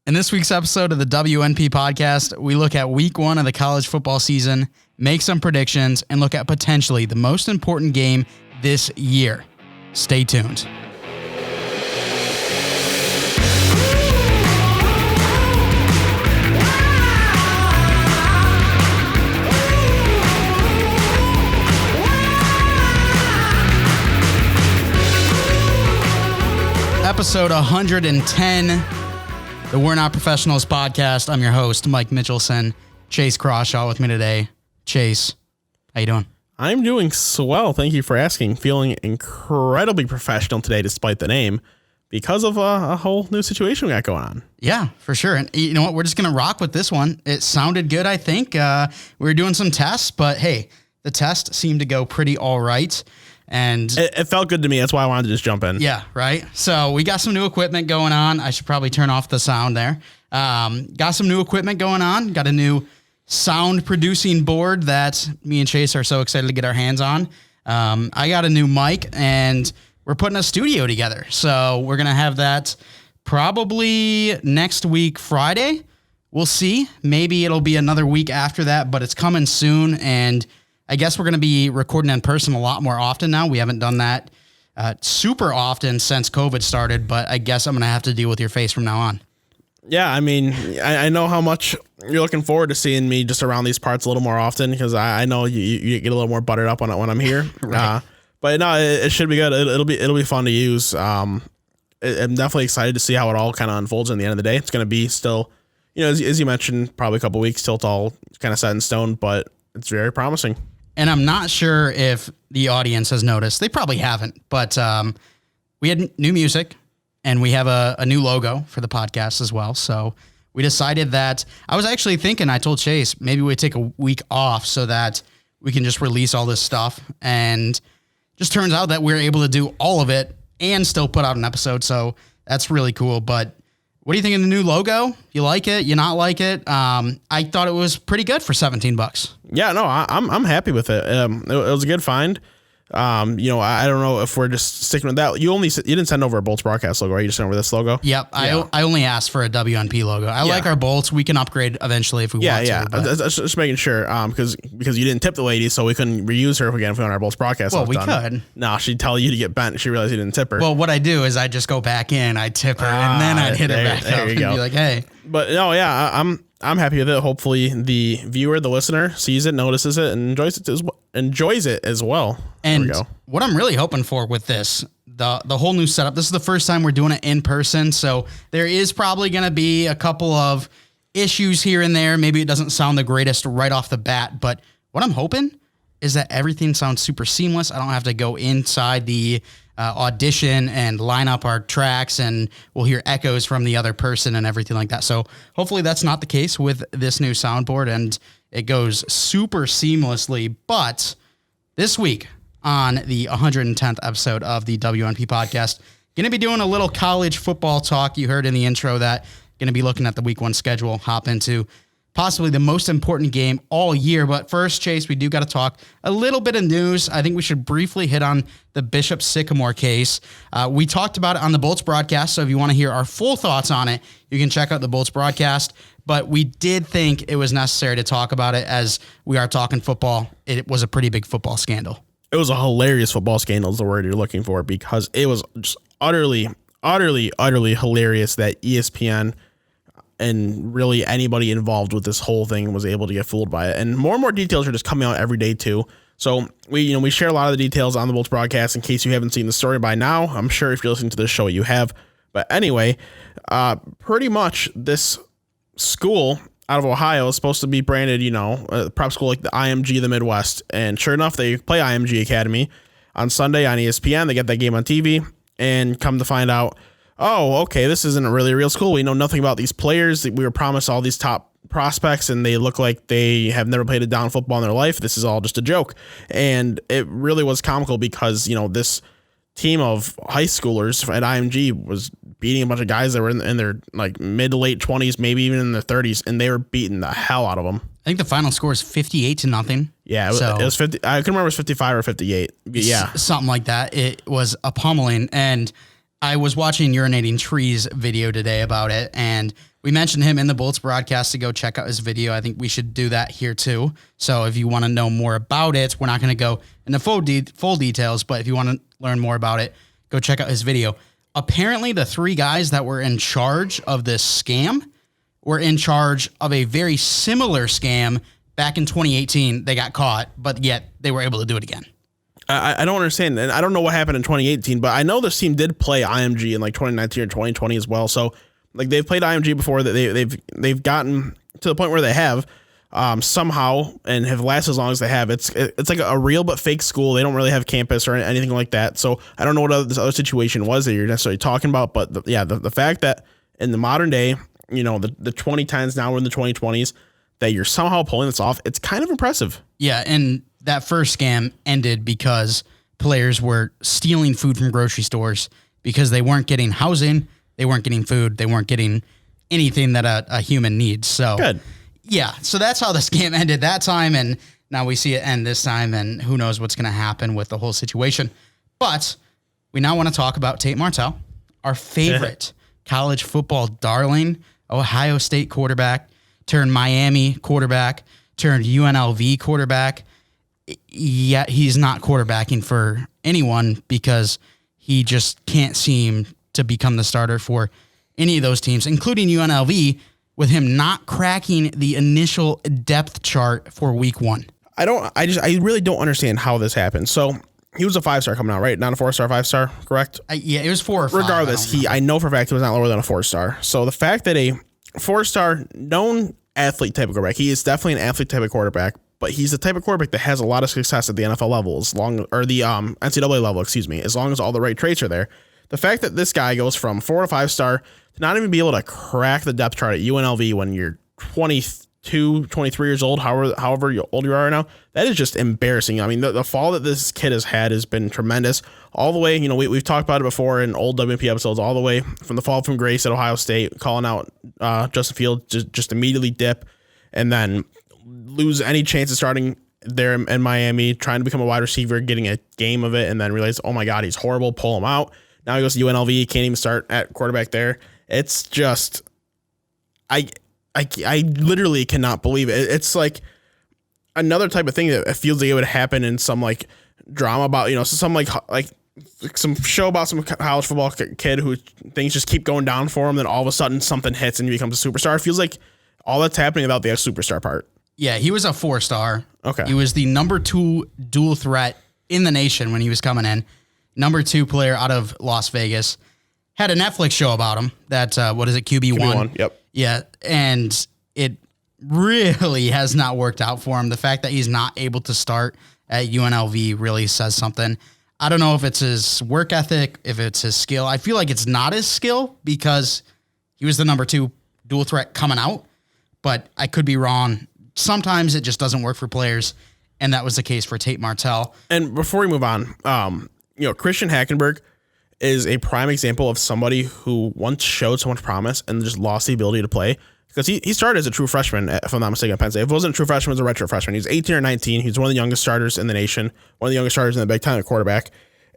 In this week's episode of the WNP podcast, we look at week one of the college football season, make some predictions, and look at potentially the most important game this year. Stay tuned. Episode 110. The We're Not Professionals podcast. I'm your host, Mike Mitchelson. Chase Crawshaw with me today. Chase, how you doing? I'm doing swell. Thank you for asking. Feeling incredibly professional today, despite the name, because of a whole new situation we got going on. Yeah, for sure. And you know what? We're just going to rock with this one. It sounded good, I think. We were doing some tests, but hey, the test seemed to go pretty all right. And it felt good to me. That's why I wanted to just jump in. Yeah, right. So we got some new equipment going on. I should probably turn off the sound there. Got some new equipment going on. Got a new sound producing board that me and Chase are so excited to get our hands on. I got a new mic and we're putting a studio together. So we're going to have that probably next week, Friday. We'll see. Maybe it'll be another week after that, but it's coming soon. And I guess we're going to be recording in person a lot more often now. We haven't done that super often since COVID started, but I guess I'm going to have to deal with your face from now on. Yeah, I mean, I know how much you're looking forward to seeing me just around these parts a little more often because I know you get a little more buttered up when I'm here. Right. But no, it should be good. It'll be fun to use. I'm definitely excited to see how it all kind of unfolds in the end of the day. It's going to be still, as you mentioned, probably a couple of weeks till it's all kind of set in stone, but it's very promising. And I'm not sure if the audience has noticed. They probably haven't, but we had new music and we have a new logo for the podcast as well. So we decided that I was actually thinking, I told Chase, maybe we take a week off so that we can just release all this stuff. And just turns out that we're able to do all of it and still put out an episode. So that's really cool. But what do you think of the new logo? You like it? You not like it? I thought it was pretty good for $17. Yeah, no, I'm happy with it. It was a good find. I don't know if we're just sticking with that. You didn't send over a Bolts broadcast logo, right? You just sent over this logo. Yep. Yeah. I only asked for a WNP logo. I like our Bolts. We can upgrade eventually if we want to. Yeah, just making sure because you didn't tip the lady, so we couldn't reuse her again if we want our Bolts broadcast. Well, we could. No, she'd tell you to get bent. She realized you didn't tip her. Well, what I do is I just go back in, I tip her, and then I'd hit her back up and be like, hey. But no, yeah, I'm happy with it. Hopefully the viewer, the listener, sees it, notices it, and enjoys it as well. And what I'm really hoping for with this, the whole new setup, this is the first time we're doing it in person, so there is probably going to be a couple of issues here and there. Maybe it doesn't sound the greatest right off the bat, but what I'm hoping is that everything sounds super seamless. I don't have to go inside the audition and line up our tracks and we'll hear echoes from the other person and everything like that. So hopefully that's not the case with this new soundboard and it goes super seamlessly. But this week on the 110th episode of the WNP podcast, going to be doing a little college football talk. You heard in the intro that going to be looking at the week one schedule, hop into possibly the most important game all year. But first, Chase, we do got to talk a little bit of news. I think we should briefly hit on the Bishop Sycamore case. We talked about it on the Bolts broadcast, so if you want to hear our full thoughts on it, you can check out the Bolts broadcast. But we did think it was necessary to talk about it as we are talking football. It was a pretty big football scandal. It was a hilarious football scandal is the word you're looking for because it was just utterly hilarious that ESPN and really anybody involved with this whole thing was able to get fooled by it. And more details are just coming out every day too. So we share a lot of the details on the Bolts broadcast in case you haven't seen the story by now. I'm sure if you're listening to this show, you have. But anyway, pretty much this school out of Ohio is supposed to be branded, a prep school like the IMG of the Midwest. And sure enough, they play IMG Academy on Sunday on ESPN. They get that game on TV and come to find out, oh, okay, this isn't really a real school. We know nothing about these players. We were promised all these top prospects, and they look like they have never played a down football in their life. This is all just a joke. And it really was comical because, this team of high schoolers at IMG was beating a bunch of guys that were in their like mid to late 20s, maybe even in their 30s, and they were beating the hell out of them. I think the final score is 58-0. Yeah, it was 50. I couldn't remember if it was 55 or 58. Yeah, something like that. It was a pummeling, and I was watching Urinating Trees video today about it, and we mentioned him in the Bolts broadcast to go check out his video. I think we should do that here too. So if you want to know more about it, we're not going to go into full details, but if you want to learn more about it, go check out his video. Apparently, the 3 guys that were in charge of this scam were in charge of a very similar scam back in 2018. They got caught, but yet they were able to do it again. I don't understand, and I don't know what happened in 2018, but I know this team did play IMG in like 2019 or 2020 as well. So like they've played IMG before, that they've gotten to the point where they have somehow and have lasted as long as they have. It's like a real but fake school. They don't really have campus or anything like that. So I don't know what this other situation was that you're necessarily talking about, but the fact that in the modern day, you know, the 2010s, now we're in the 2020s, that you're somehow pulling this off, it's kind of impressive. Yeah, and that first scam ended because players were stealing food from grocery stores because they weren't getting housing, they weren't getting food, they weren't getting anything that a human needs. So good. Yeah, so that's how the scam ended that time, and now we see it end this time, and who knows what's going to happen with the whole situation. But we now want to talk about Tate Martel, our favorite college football darling, Ohio State quarterback, turned Miami quarterback, turned UNLV quarterback. Yet he's not quarterbacking for anyone because he just can't seem to become the starter for any of those teams, including UNLV, with him not cracking the initial depth chart for week 1. I really don't understand how this happened. So he was a 5-star coming out, right? Not a 4-star, 5-star, correct? Yeah, it was 4 or 5. Regardless, I know for a fact he was not lower than a 4-star. So the fact that a 4-star known athlete type of quarterback, he is definitely an athlete type of quarterback, but he's the type of quarterback that has a lot of success at the NFL level, or the NCAA level, as long as all the right traits are there. The fact that this guy goes from 4 to 5-star to not even be able to crack the depth chart at UNLV when you're 22, 23 years old, however old you are right now, that is just embarrassing. I mean, the fall that this kid has had has been tremendous. All the way, you know, we've talked about it before in old WNP episodes, all the way from the fall from grace at Ohio State, calling out Justin Fields, just immediately dip, and then lose any chance of starting there in Miami, trying to become a wide receiver, getting a game of it, and then realize, oh my God, he's horrible, pull him out. Now he goes to UNLV, can't even start at quarterback there. It's just, I literally cannot believe it. It's like another type of thing that feels like it would happen in some like drama about, you know, some like some show about some college football kid who things just keep going down for him. Then all of a sudden something hits and he becomes a superstar. It feels like all that's happening without the superstar part. Yeah, he was a 4-star. Okay. He was the number 2 dual threat in the nation when he was coming in. Number 2 player out of Las Vegas. Had a Netflix show about him that, QB1? QB1, yep. Yeah, and it really has not worked out for him. The fact that he's not able to start at UNLV really says something. I don't know if it's his work ethic, if it's his skill. I feel like it's not his skill because he was the number 2 dual threat coming out, but I could be wrong. Sometimes it just doesn't work for players, and that was the case for Tate Martel. And before we move on, you know, Christian Hackenberg is a prime example of somebody who once showed so much promise and just lost the ability to play, because he started as a true freshman, if I'm not mistaken, at Penn State. If it wasn't a true freshman, it was a redshirt freshman. He's 18 or 19. He's one of the youngest starters in the nation, one of the youngest starters in the Big Ten at quarterback,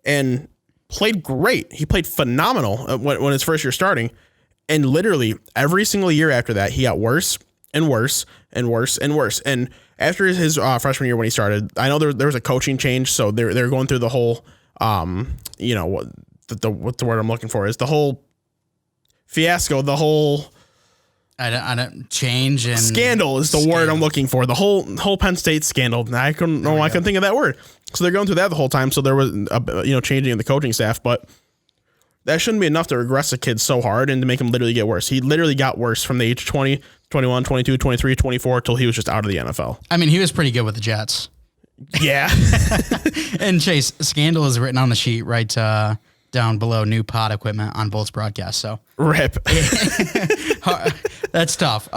and played great. He played phenomenal when his first year starting, and literally every single year after that, he got worse and worse and worse and worse. And after his freshman year when he started, I know there was a coaching change, so they're going through the whole, you know, what the word I'm looking for is the whole fiasco, the whole I don't change and scandal is the word I'm looking for. The whole Penn State scandal. I couldn't think of that word. So they're going through that the whole time. So there was changing of the coaching staff, but that shouldn't be enough to regress a kid so hard and to make him literally get worse. He literally got worse from the age of 20, 21, 22, 23, 24 till he was just out of the NFL. I mean, he was pretty good with the Jets. Yeah. And Chase, scandal is written on the sheet right down below new pod equipment on Bolts broadcast. So rip. That's tough.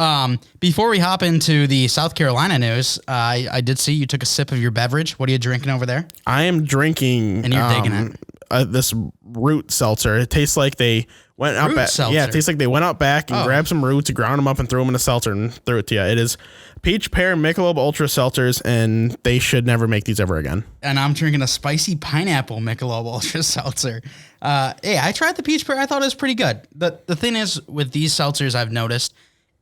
Before we hop into the South Carolina news, I did see you took a sip of your beverage. What are you drinking over there? I am drinking and you're digging it. This root seltzer. It tastes like they Went out back. seltzer. Yeah, it tastes like they went out back and Oh. grabbed some roots, ground them up, and threw them in a seltzer and threw it to you. It is peach, pear, Michelob Ultra seltzers, and they should never make these ever again. And I'm drinking a spicy pineapple Michelob Ultra Seltzer. Hey, I tried the peach pear. I thought it was pretty good. The thing is, with these seltzers, I've noticed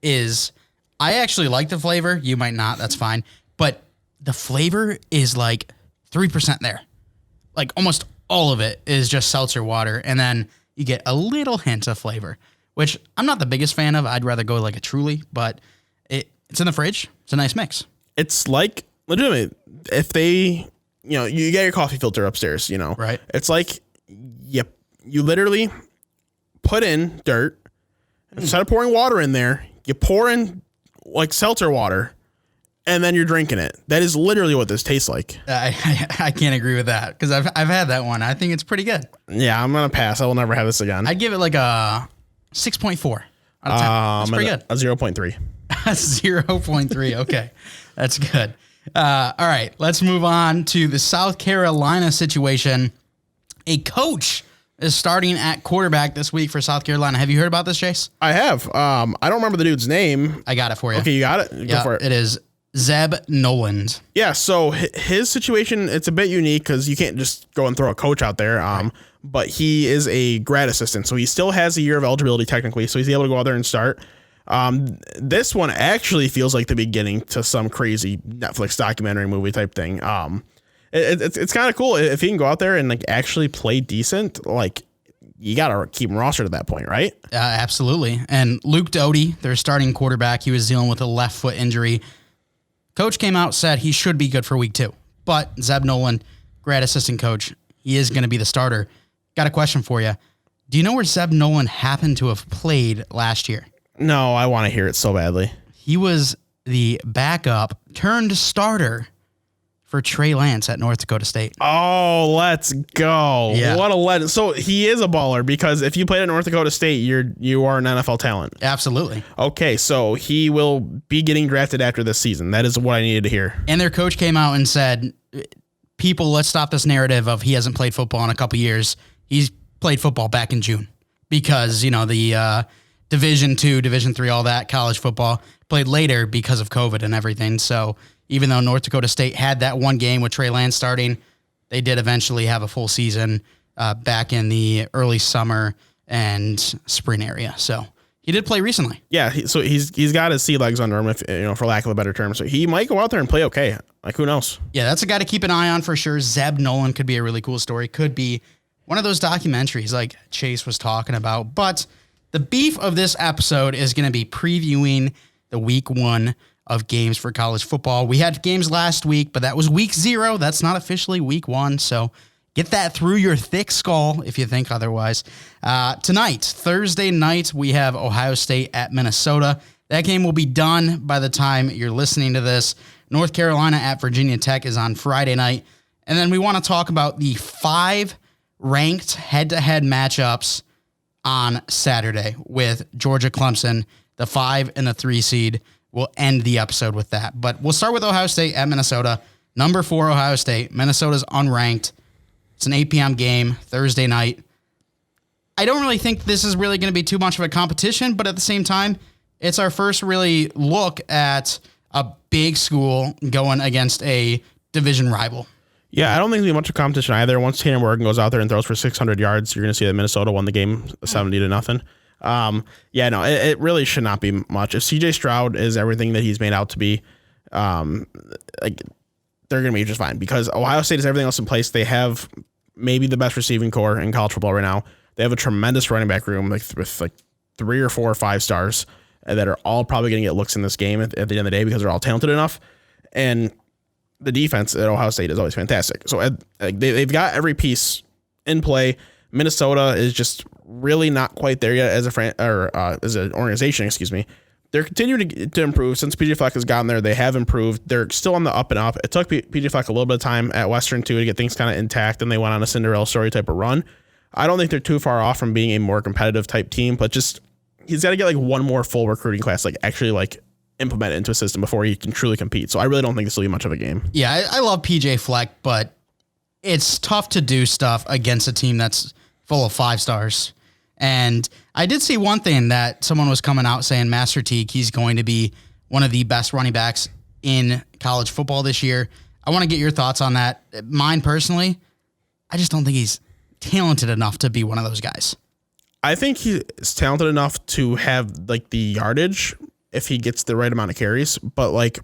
is I actually like the flavor. You might not. That's fine. But the flavor is like 3% there. Like almost all of it is just seltzer water. And then you get a little hint of flavor, which I'm not the biggest fan of. I'd rather go like a Truly, but it's in the fridge. It's a nice mix. It's like, legitimately, if they, you get your coffee filter upstairs, Right. It's like you literally put in dirt, instead of pouring water in there, you pour in like seltzer water, and then you're drinking it. That is literally what this tastes like. I can't agree with that because I've had that one. I think it's pretty good. Yeah, I'm going to pass. I will never have this again. I'd give it like a 6.4 out of 10. That's pretty good. A 0.3. 0.3. Okay. That's good. All right. Let's move on to the South Carolina situation. A coach is starting at quarterback this week for South Carolina. Have you heard about this, Chase? I have. I don't remember the dude's name. I got it for you. Okay, you got it? Go for it. It is Zeb Noland. Yeah, so his situation, it's a bit unique because you can't just go and throw a coach out there. But he is a grad assistant, so he still has a year of eligibility technically, so he's able to go out there and start. This one actually feels like the beginning to some crazy Netflix documentary movie type thing. It's kind of cool if he can go out there and like actually play decent. Like you got to keep him rostered at that point, right? Absolutely. And Luke Doty, their starting quarterback, he was dealing with a left foot injury. Coach came out, said he should be good for week 2. But Zeb Noland, grad assistant coach, he is going to be the starter. Got a question for you. Do you know where Zeb Noland happened to have played last year? No, I want to hear it so badly. He was the backup turned starter for Trey Lance at North Dakota State. Oh, let's go. Yeah. What a legend. So he is a baller because if you played at North Dakota State, you are an NFL talent. Absolutely. Okay, so he will be getting drafted after this season. That is what I needed to hear. And their coach came out and said, people, let's stop this narrative of he hasn't played football in a couple years. He's played football back in June because, the Division II, Division III, all that college football played later because of COVID and everything. So even though North Dakota State had that one game with Trey Lance starting, they did eventually have a full season back in the early summer and spring area. So he did play recently. Yeah, so he's got his sea legs under him, if for lack of a better term. So he might go out there and play okay. Like, who knows? Yeah, that's a guy to keep an eye on for sure. Zeb Noland could be a really cool story. Could be one of those documentaries like Chase was talking about. But the beef of this episode is going to be previewing the week 1 of games for college football. We had games last week, but that was week 0. That's not officially week 1. So get that through your thick skull if you think otherwise. Tonight, Thursday night, we have Ohio State at Minnesota. That game will be done by the time you're listening to this. North Carolina at Virginia Tech is on Friday night. And then we want to talk about the 5 ranked head-to-head matchups on Saturday with Georgia Clemson. The 5 and the 3 seed. We'll end the episode with that. But we'll start with Ohio State at Minnesota. Number 4, Ohio State. Minnesota's unranked. It's an 8 p.m. game, Thursday night. I don't really think this is really going to be too much of a competition, but at the same time, it's our first really look at a big school going against a division rival. Yeah, I don't think there'll be much of competition either. Once Tate Martel goes out there and throws for 600 yards, you're going to see that Minnesota won the game 70-0. It really should not be much. If CJ Stroud is everything that he's made out to be, they're going to be just fine because Ohio State has everything else in place. They have maybe the best receiving core in college football right now. They have a tremendous running back room with 3 or 4 or 5 stars that are all probably going to get looks in this game at the end of the day because they're all talented enough. And the defense at Ohio State is always fantastic. So they've got every piece in play. Minnesota is just really not quite there yet as an organization. Excuse me. They're continuing to improve since PJ Fleck has gotten there. They have improved. They're still on the up and up. It took PJ Fleck a little bit of time at Western too to get things kind of intact, and they went on a Cinderella story type of run. I don't think they're too far off from being a more competitive type team, but just he's got to get one more full recruiting class, actually implement it into a system before he can truly compete. So I really don't think this will be much of a game. Yeah, I love PJ Fleck, but it's tough to do stuff against a team that's full of 5 stars. And I did see one thing that someone was coming out saying Master Teague, he's going to be one of the best running backs in college football this year. I want to get your thoughts on that. Mine personally, I just don't think he's talented enough to be one of those guys. I think he's talented enough to have like the yardage if he gets the right amount of carries, but like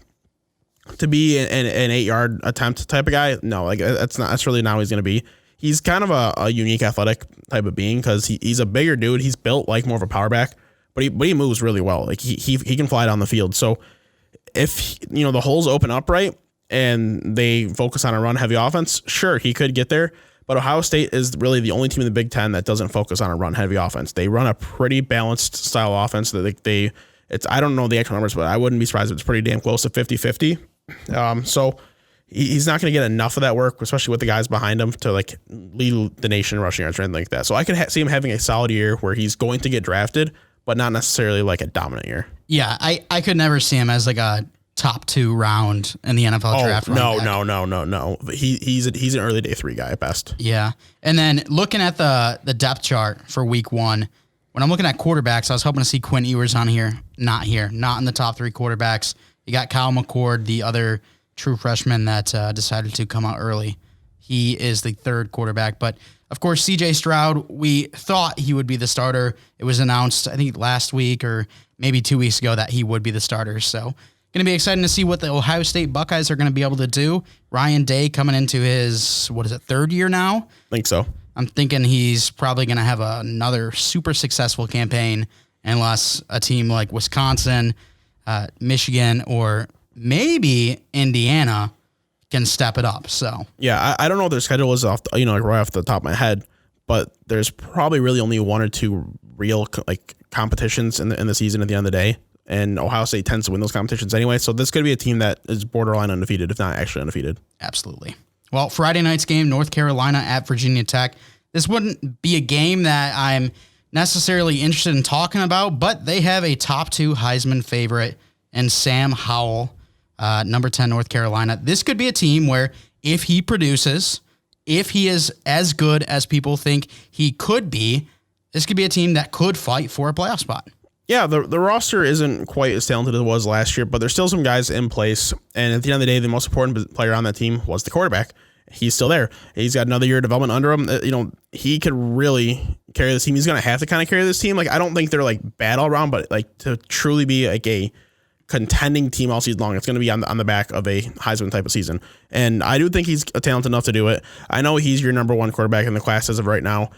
to be an 8-yard attempt type of guy, no, like that's really not what he's going to be. He's kind of a unique athletic type of being because he's a bigger dude. He's built like more of a power back, but he moves really well. Like he can fly down the field. So if the holes open up right and they focus on a run heavy offense, sure, he could get there. But Ohio State is really the only team in the Big Ten that doesn't focus on a run heavy offense. They run a pretty balanced style offense that I don't know the actual numbers, but I wouldn't be surprised if it's pretty damn close to 50-50. So he's not going to get enough of that work, especially with the guys behind him, to like lead the nation in rushing yards or anything like that. So I could see him having a solid year where he's going to get drafted, but not necessarily like a dominant year. Yeah, I could never see him as like a top 2 round in the NFL draft. No. He's an early day 3 guy at best. Yeah. And then looking at the depth chart for week 1, when I'm looking at quarterbacks, I was hoping to see Quinn Ewers on here. Not in the top 3 quarterbacks. You got Kyle McCord, the other true freshman that decided to come out early. He is the 3rd quarterback. But, of course, C.J. Stroud, we thought he would be the starter. It was announced, I think, last week or maybe 2 weeks ago that he would be the starter. So, going to be exciting to see what the Ohio State Buckeyes are going to be able to do. Ryan Day coming into his, 3rd year now? I think so. I'm thinking he's probably going to have another super successful campaign unless a team like Wisconsin, Michigan, or maybe Indiana can step it up. So yeah, I don't know what their schedule is off, right off the top of my head, but there's probably really only 1 or 2 real like competitions in the season at the end of the day, and Ohio State tends to win those competitions anyway. So this could be a team that is borderline undefeated, if not actually undefeated. Absolutely. Well, Friday night's game, North Carolina at Virginia Tech. This wouldn't be a game that I'm necessarily interested in talking about, but they have a top 2 Heisman favorite and Sam Howell, number 10 North Carolina. This could be a team where if he produces, if he is as good as people think he could be, this could be a team that could fight for a playoff spot. Yeah, the roster isn't quite as talented as it was last year, but there's still some guys in place. And at the end of the day, the most important player on that team was the quarterback. He's still there. He's got another year of development under him. He could really carry this team. He's going to have to kind of carry this team. Like, I don't think they're like bad all around, but like to truly be like a contending team all season long, it's going to be on the back of a Heisman type of season. And I do think he's talented enough to do it. I know he's your number 1 quarterback in the class as of right now.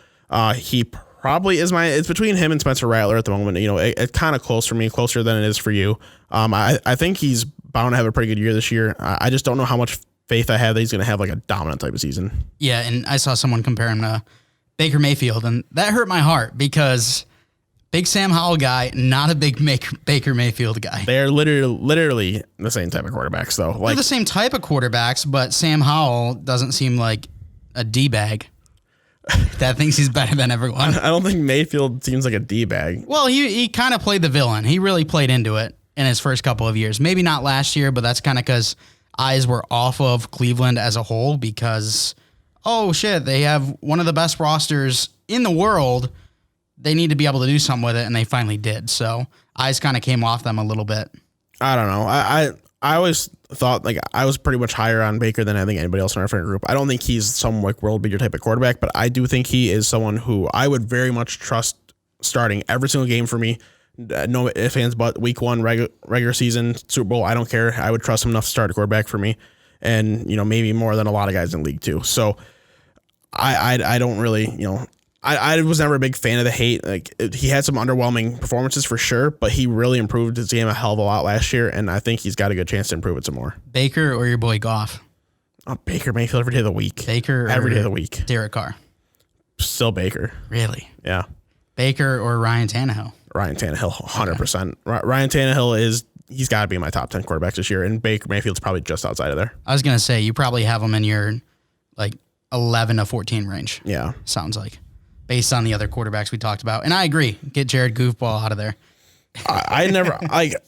He probably is it's between him and Spencer Rattler at the moment. It's kind of close for me, closer than it is for you. I think he's bound to have a pretty good year this year. I just don't know how much faith I have that he's going to have like a dominant type of season. Yeah, and I saw someone compare him to Baker Mayfield, and that hurt my heart because big Sam Howell guy, not a big Baker Mayfield guy. They're literally the same type of quarterbacks, though. They're the same type of quarterbacks, but Sam Howell doesn't seem like a D-bag that thinks he's better than everyone. I don't think Mayfield seems like a D-bag. Well, he kind of played the villain. He really played into it in his first couple of years. Maybe not last year, but that's kind of because eyes were off of Cleveland as a whole because, oh, shit, they have one of the best rosters in the world. They need to be able to do something with it, and they finally did. So eyes kind of came off them a little bit. I don't know. I always thought like I was pretty much higher on Baker than I think anybody else in our friend group. I don't think he's some like world beater type of quarterback, but I do think he is someone who I would very much trust starting every single game for me. No ifs, ands, but week 1, regular season, Super Bowl, I don't care. I would trust him enough to start a quarterback for me, and maybe more than a lot of guys in the league too. So I don't really I was never a big fan of the hate. Like he had some underwhelming performances for sure, but he really improved his game a hell of a lot last year, and I think he's got a good chance to improve it some more. Baker or your boy Goff? Oh, Baker Mayfield every day of the week. Baker every day of the week. Derek Carr? Still Baker. Really? Yeah. Baker or Ryan Tannehill? Ryan Tannehill, 100%. Okay. Ryan Tannehill he's got to be my top 10 quarterbacks this year, and Baker Mayfield's probably just outside of there. I was going to say, you probably have him in your like 11 to 14 range. Yeah. Sounds like. Based on the other quarterbacks we talked about. And I agree. Get Jared Goofball out of there. I'm not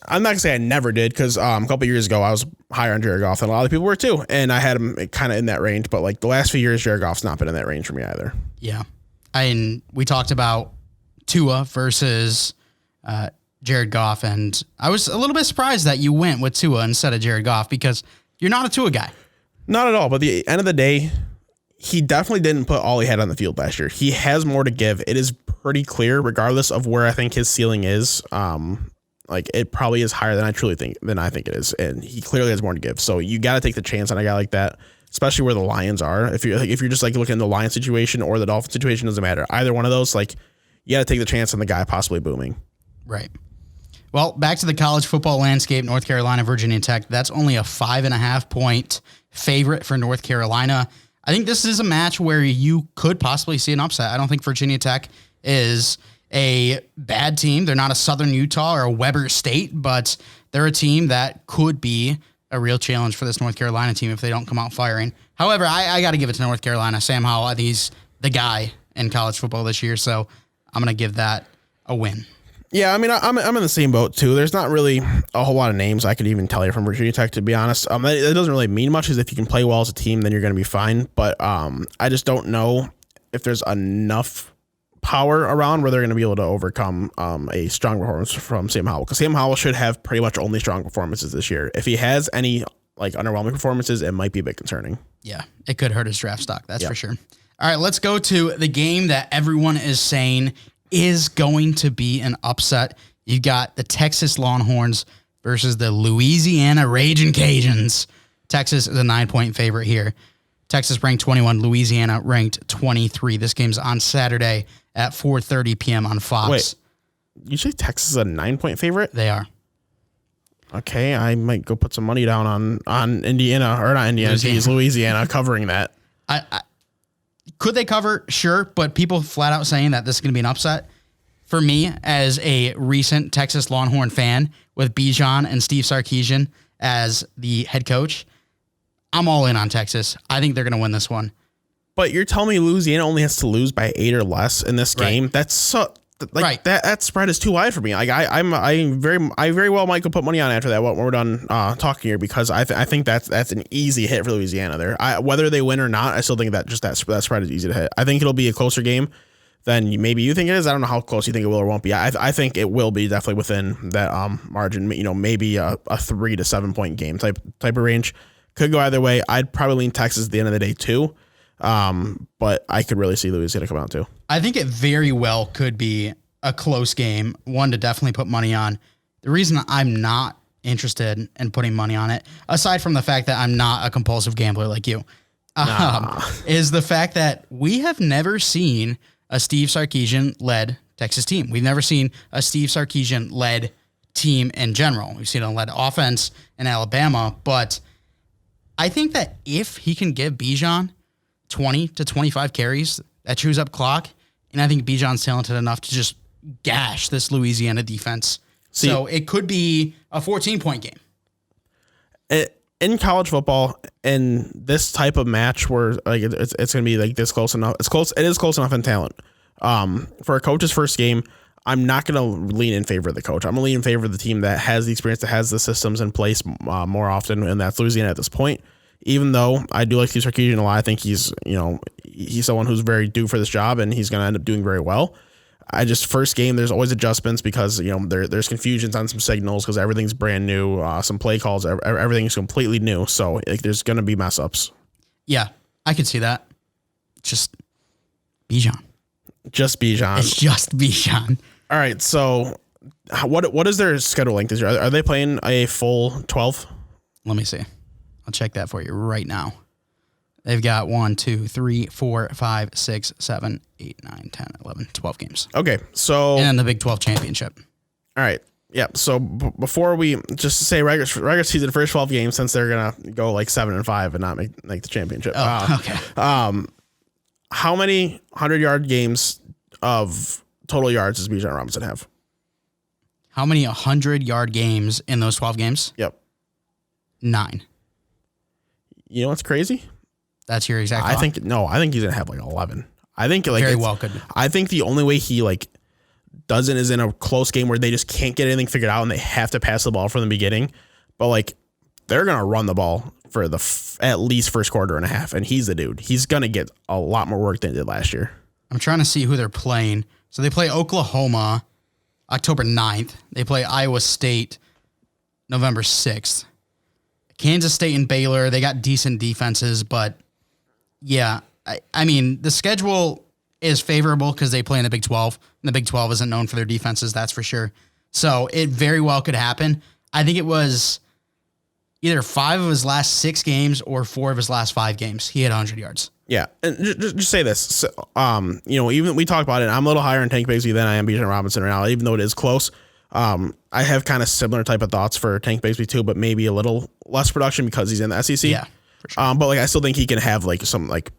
going to say I never did because a couple years ago I was higher on Jared Goff than a lot of people were too. And I had him kind of in that range. But like the last few years, Jared Goff's not been in that range for me either. Yeah. We talked about Tua versus Jared Goff. And I was a little bit surprised that you went with Tua instead of Jared Goff because you're not a Tua guy. Not at all. But at the end of the day, he definitely didn't put all he had on the field last year. He has more to give. It is pretty clear, regardless of where I think his ceiling is. Like it probably is higher than I think it is. And he clearly has more to give. So you got to take the chance on a guy like that, especially where the Lions are. If you're just like looking at the Lions situation or the Dolphins situation, doesn't matter. Either one of those, like you got to take the chance on the guy possibly booming. Right. Well, back to the college football landscape, North Carolina, Virginia Tech. That's only a 5.5 point favorite for North Carolina. I think this is a match where you could possibly see an upset. I don't think Virginia Tech is a bad team. They're not a Southern Utah or a Weber State, but they're a team that could be a real challenge for this North Carolina team if they don't come out firing. However, I got to give it to North Carolina. Sam Howell, I think he's the guy in college football this year, so I'm going to give that a win. Yeah, I mean, I'm in the same boat, too. There's not really a whole lot of names I could even tell you from Virginia Tech, to be honest. It doesn't really mean much, because if you can play well as a team, then you're going to be fine. But I just don't know if there's enough power around where they're going to be able to overcome a strong performance from Sam Howell. Because Sam Howell should have pretty much only strong performances this year. If he has any like underwhelming performances, it might be a bit concerning. Yeah, it could hurt his draft stock, that's for sure. All right, let's go to the game that everyone is saying is going to be an upset. You got the Texas Longhorns versus the Louisiana Ragin' Cajuns. Texas is a 9-point favorite here. Texas ranked 21, Louisiana ranked 23. This game's on Saturday at 4:30 p.m. on Fox. Wait, you say Texas is a 9-point favorite? They are. Okay, I might go put some money down on Indiana, or not Indiana, Louisiana covering that. Could they cover? Sure, but people flat out saying that this is going to be an upset. For me, as a recent Texas Longhorn fan with Bijan and Steve Sarkisian as the head coach, I'm all in on Texas. I think they're going to win this one. But you're telling me Louisiana only has to lose by 8 or less in this game? That's so that spread is too wide for me. Like I very well might go put money on after that when we're done talking here, because I think that's an easy hit for Louisiana there. Whether they win or not, I still think that just that spread is easy to hit. I think it'll be a closer game than maybe you think it is. I don't know how close you think it will or won't be. I think it will be definitely within that margin. You know, maybe a 3 to 7 point game type of range. Could go either way. I'd probably lean Texas at the end of the day too. But I could really see Louisiana come out too. I think it very well could be a close game, one to definitely put money on. The reason I'm not interested in putting money on it, aside from the fact that I'm not a compulsive gambler like you, is the fact that we have never seen a Steve Sarkisian-led Texas team. We've never seen a Steve Sarkisian-led team in general. We've seen a led offense in Alabama, but I think that if he can give Bijan 20 to 25 carries, that chews up clock, and I think Bijan's talented enough to just gash this Louisiana defense. So it could be a 14-point game. In college football, in this type of match where like it's going to be like this close enough, it is close enough in talent. For a coach's first game, I'm not going to lean in favor of the coach. I'm going to lean in favor of the team that has the experience, that has the systems in place more often, and that's Louisiana at this point. Even though I do like Steve Sarkisian a lot, I think he's someone who's very due for this job, and he's going to end up doing very well. First game, there's always adjustments because, there's confusions on some signals because everything's brand new, some play calls, everything's completely new. So there's going to be mess ups. Yeah, I could see that. Just Bijan. Just Bijan. It's just Bijan. All right. So what is their schedule length this year? Are they playing a full 12? Let me see. I'll check that for you right now. They've got 1, 2, 3, 4, 5, 6, 7, 8, 9, 10, 11, 12 games. Okay, so... And then the Big 12 championship. All right, yeah, so before we just say regular season first 12 games, since they're going to go like 7-5 and not make the championship. Okay. How many 100-yard games of total yards does Bijan Robinson have? How many 100-yard games in those 12 games? Yep. 9. You know what's crazy? That's your exact thought? I think he's going to have like 11. I think like very well could be. I think the only way he like doesn't is in a close game where they just can't get anything figured out and they have to pass the ball from the beginning. But like they're going to run the ball for the at least first quarter and a half, and he's the dude. He's going to get a lot more work than he did last year. I'm trying to see who they're playing So they play Oklahoma October 9th. They play Iowa State November 6th. Kansas State and Baylor, they got decent defenses, but yeah, I mean, the schedule is favorable because they play in the Big 12. And the Big 12 isn't known for their defenses, that's for sure. So it very well could happen. I think it was either 5 of his last 6 games or 4 of his last 5 games. He had 100 yards. Yeah, and just say this. So, even we talked about it. I'm a little higher in Tank Bigsby than I am Bijan Robinson right now, even though it is close. I have kind of similar type of thoughts for Tank Bigsby too, but maybe a little less production because he's in the SEC. Yeah, for sure. But I still think he can have I think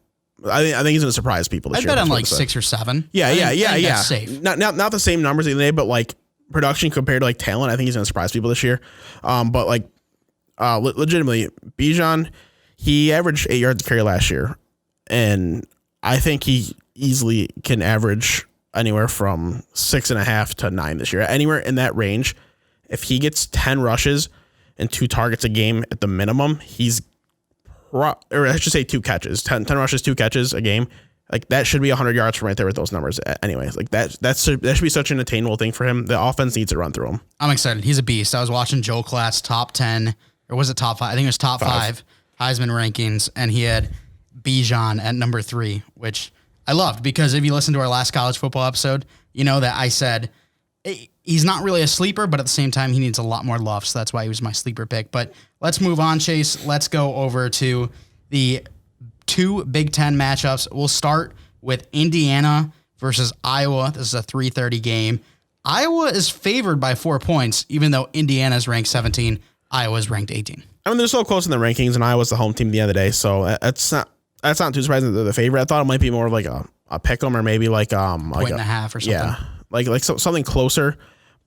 he's going to surprise people this year. I bet on 6 or 7. Yeah. That's safe. Not the same numbers either, but production compared to talent, I think he's going to surprise people this year. Legitimately, Bijan, he averaged 8 yards a carry last year, and I think he easily can average anywhere from 6.5 to 9 this year. Anywhere in that range, if he gets 10 rushes and 2 targets a game at the minimum, or I should say 2 catches, 10 rushes, 2 catches a game. That should be 100 yards from right there with those numbers. Anyways, that should be such an attainable thing for him. The offense needs to run through him. I'm excited. He's a beast. I was watching Joe Klatt's top 10, or was it top 5? I think it was top 5 Heisman rankings, and he had Bijan at number 3, which I loved because if you listen to our last college football episode, you know that I said he's not really a sleeper, but at the same time, he needs a lot more love. So that's why he was my sleeper pick. But let's move on, Chase. Let's go over to the 2 Big Ten matchups. We'll start with Indiana versus Iowa. This is a 3:30 game. Iowa is favored by 4 points, even though Indiana is ranked 17. Iowa is ranked 18. I mean, they're so close in the rankings, and Iowa's the home team at the end of the day, so that's not too surprising that they're the favorite. I thought it might be more of a pick 'em or maybe point and a half or something. Yeah, something closer.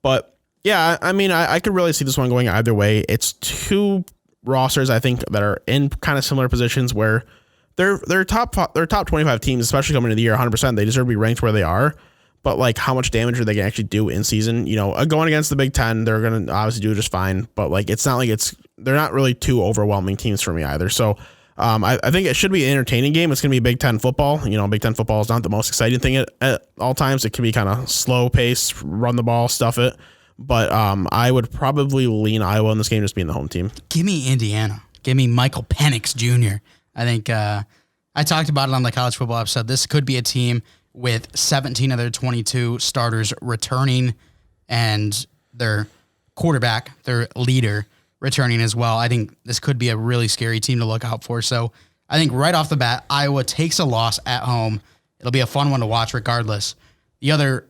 But yeah, I mean, I could really see this one going either way. It's 2 rosters I think that are in kind of similar positions where they're top 25 teams, especially coming into the year 100%. They deserve to be ranked where they are. But how much damage are they going to actually do in season? Going against the Big Ten, they're going to obviously do just fine. But it's not they're not really 2 overwhelming teams for me either. So I think it should be an entertaining game. It's going to be Big Ten football. Big Ten football is not the most exciting thing at all times. It can be kind of slow paced, run the ball, stuff it. But I would probably lean Iowa in this game, just being the home team. Give me Indiana. Give me Michael Penix Jr. I think I talked about it on the college football episode. This could be a team with 17 of their 22 starters returning and their quarterback, their leader, returning as well. I think this could be a really scary team to look out for. So I think right off the bat, Iowa takes a loss at home. It'll be a fun one to watch regardless. The other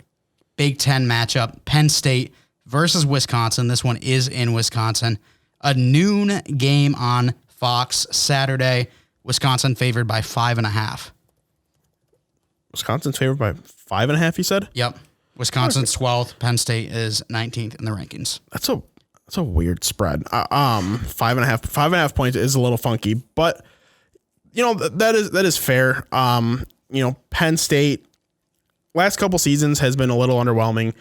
Big Ten matchup, Penn State versus Wisconsin. This one is in Wisconsin. A noon game on Fox Saturday. Wisconsin favored by 5.5. Wisconsin's favored by 5.5, you said? Yep. Wisconsin's 12th. Penn State is 19th in the rankings. That's a weird spread. 5.5 points is a little funky, but that is fair. Penn State last couple seasons has been a little underwhelming.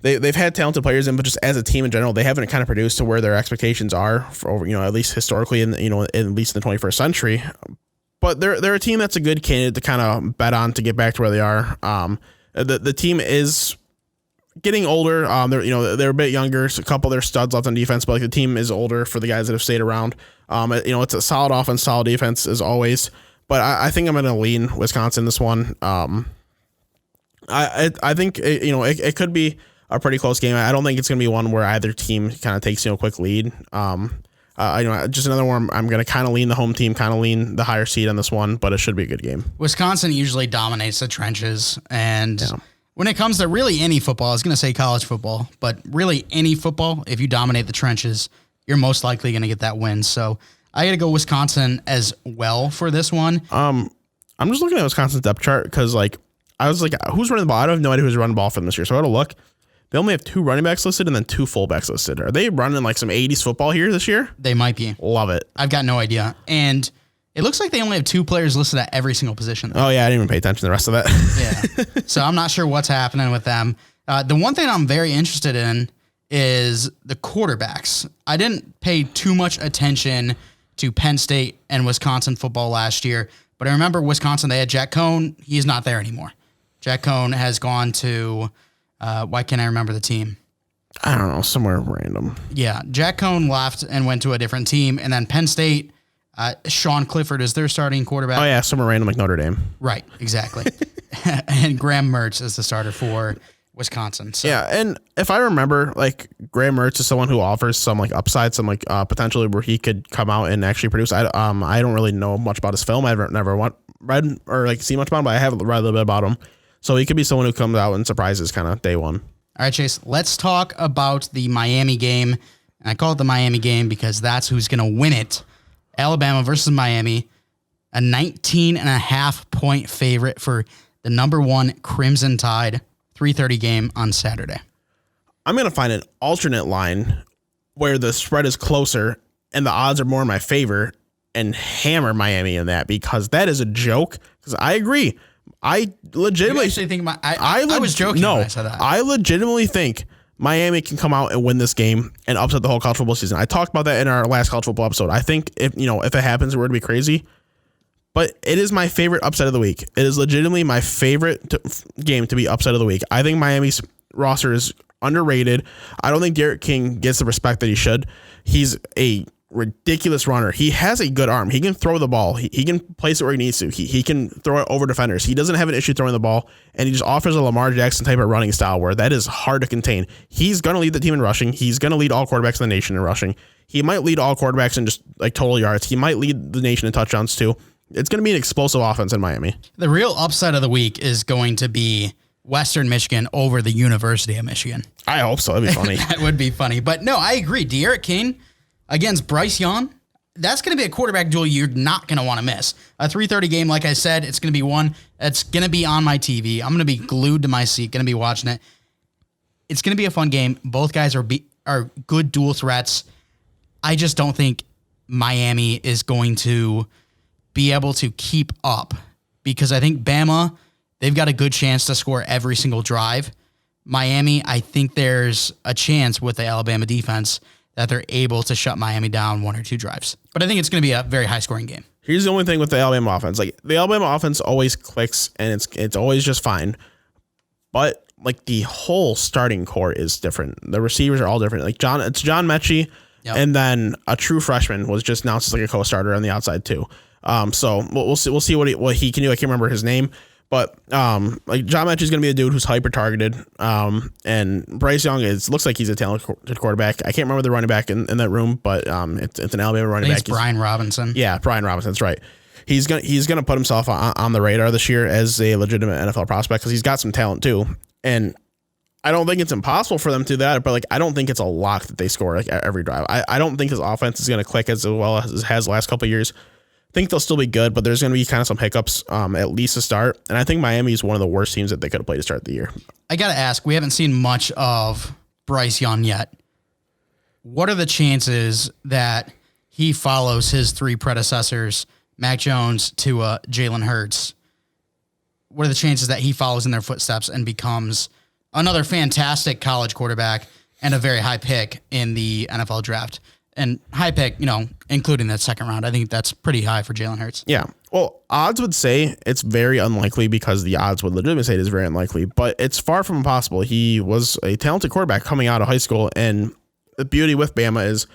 They've had talented players in, but just as a team in general, they haven't kind of produced to where their expectations are for, at least historically at least in the 21st century. But they're a team that's a good candidate to kind of bet on to get back to where they are. The team is getting older. They're a bit younger. So a couple of their studs left on defense, but the team is older for the guys that have stayed around. It's a solid offense, solid defense as always. But I think I'm going to lean Wisconsin this one. I think it could be a pretty close game. I don't think it's going to be one where either team kind of takes a quick lead. Just another one. I'm going to kind of lean the home team, kind of lean the higher seed on this one, but it should be a good game. Wisconsin usually dominates the trenches, and when it comes to really any football, I was going to say college football, but really any football, if you dominate the trenches, you're most likely going to get that win. So I got to go Wisconsin as well for this one. I'm just looking at Wisconsin's depth chart because I was who's running the ball? I have no idea who's running the ball for them this year. So I got to look. They only have 2 running backs listed and then 2 fullbacks listed. Are they running some 80s football here this year? They might be. Love it. I've got no idea. And it looks like they only have 2 players listed at every single position. Oh, yeah. I didn't even pay attention to the rest of that. Yeah. So I'm not sure what's happening with them. The one thing I'm very interested in is the quarterbacks. I didn't pay too much attention to Penn State and Wisconsin football last year, but I remember Wisconsin, they had Jack Cohn. He's not there anymore. Jack Cohn has gone to, why can't I remember the team? I don't know, somewhere random. Yeah, Jack Cohn left and went to a different team. And then Penn State, Sean Clifford is their starting quarterback. Oh, yeah, somewhere random like Notre Dame. Right, exactly. And Graham Mertz is the starter for Wisconsin. So. Yeah, and if I remember, like, Graham Mertz is someone who offers some, like, upside, some, like, potentially where he could come out and actually produce. I don't really know much about his film. I've never read or, like, seen much about him, but I have read a little bit about him. So he could be someone who comes out and surprises kind of day one. All right, Chase, let's talk about the Miami game. And I call it the Miami game because that's who's going to win it. Alabama versus Miami, a 19.5-point favorite for the number 1 Crimson Tide, 3:30 game on Saturday. I'm going to find an alternate line where the spread is closer and the odds are more in my favor and hammer Miami in that, because that is a joke. Because I agree. I legitimately think I was joking when I said that. I legitimately think Miami can come out and win this game and upset the whole college football season. I talked about that in our last college football episode. I think if it happens, we're going to be crazy. But it is my favorite upset of the week. It is legitimately my favorite game to be upset of the week. I think Miami's roster is underrated. I don't think Derek King gets the respect that he should. He's a ridiculous runner. He has a good arm. He can throw the ball. He can place it where he needs to. He can throw it over defenders. He doesn't have an issue throwing the ball, and he just offers a Lamar Jackson type of running style where that is hard to contain. He's going to lead the team in rushing. He's going to lead all quarterbacks in the nation in rushing. He might lead all quarterbacks in just like total yards. He might lead the nation in touchdowns too. It's going to be an explosive offense in Miami. The real upside of the week is going to be Western Michigan over the University of Michigan. I hope so. That'd be funny. That would be funny. But no, I agree. De'Aaron King against Bryce Young, that's going to be a quarterback duel you're not going to want to miss. A 3:30 game, like I said, it's going to be one that's going to be on my TV. I'm going to be glued to my seat, going to be watching it. It's going to be a fun game. Both guys are good dual threats. I just don't think Miami is going to be able to keep up, because I think Bama, they've got a good chance to score every single drive. Miami, I think there's a chance with the Alabama defense that they're able to shut Miami down 1 or 2 drives. But I think it's going to be a very high-scoring game. Here's the only thing with the Alabama offense. Like, the Alabama offense always clicks, and it's always just fine. But, like, the whole starting core is different. The receivers are all different. Like, it's John Mechie, yep. And then a true freshman was just announced as like a co-starter on the outside too. So we'll see what he can do. I can't remember his name. But like John Mechie is going to be a dude who's hyper targeted. And Bryce Young looks like he's a talented quarterback. I can't remember the running back in that room, but it's an Alabama running back. It's Brian Robinson. Yeah, Brian Robinson. That's right. He's gonna put himself on the radar this year as a legitimate NFL prospect because he's got some talent too. And I don't think it's impossible for them to do that, but like I don't think it's a lock that they score like every drive. I don't think his offense is going to click as well as it has the last couple of years. I think they'll still be good, but there's going to be kind of some hiccups at least to start. And I think Miami is one of the worst teams that they could have played to start the year. I got to ask, we haven't seen much of Bryce Young yet. What are the chances that he follows his 3 predecessors, Mac Jones to Jalen Hurts? What are the chances that he follows in their footsteps and becomes another fantastic college quarterback and a very high pick in the NFL draft? And high pick, including that second round. I think that's pretty high for Jalen Hurts. Yeah. Well, odds would say it's very unlikely because the odds would legitimately say it is very unlikely, but it's far from impossible. He was a talented quarterback coming out of high school, and the beauty with Bama is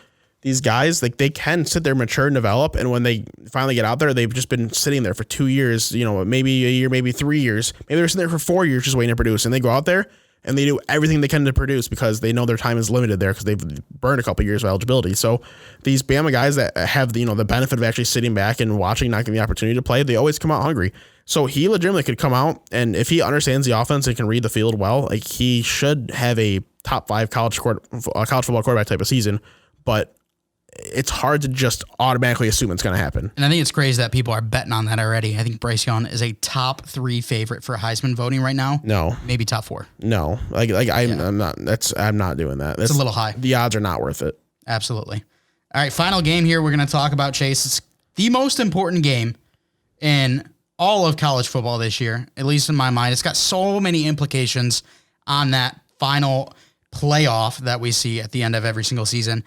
these guys, like they can sit there, mature and develop, and when they finally get out there, they've just been sitting there for 2 years, maybe a year, maybe 3 years. Maybe they're sitting there for 4 years just waiting to produce, and they go out there and they do everything they can to produce because they know their time is limited there because they've burned a couple of years of eligibility. So these Bama guys that have the benefit of actually sitting back and watching, not getting the opportunity to play, they always come out hungry. So he legitimately could come out, and if he understands the offense and can read the field well, like he should have a top 5 college football quarterback type of season. But it's hard to just automatically assume it's going to happen. And I think it's crazy that people are betting on that already. I think Bryce Young is a top 3 favorite for Heisman voting right now. No, maybe top 4. No, I'm not doing that. It's a little high. The odds are not worth it. Absolutely. All right. Final game here. We're going to talk about, Chase. It's the most important game in all of college football this year, at least in my mind. It's got so many implications on that final playoff that we see at the end of every single season.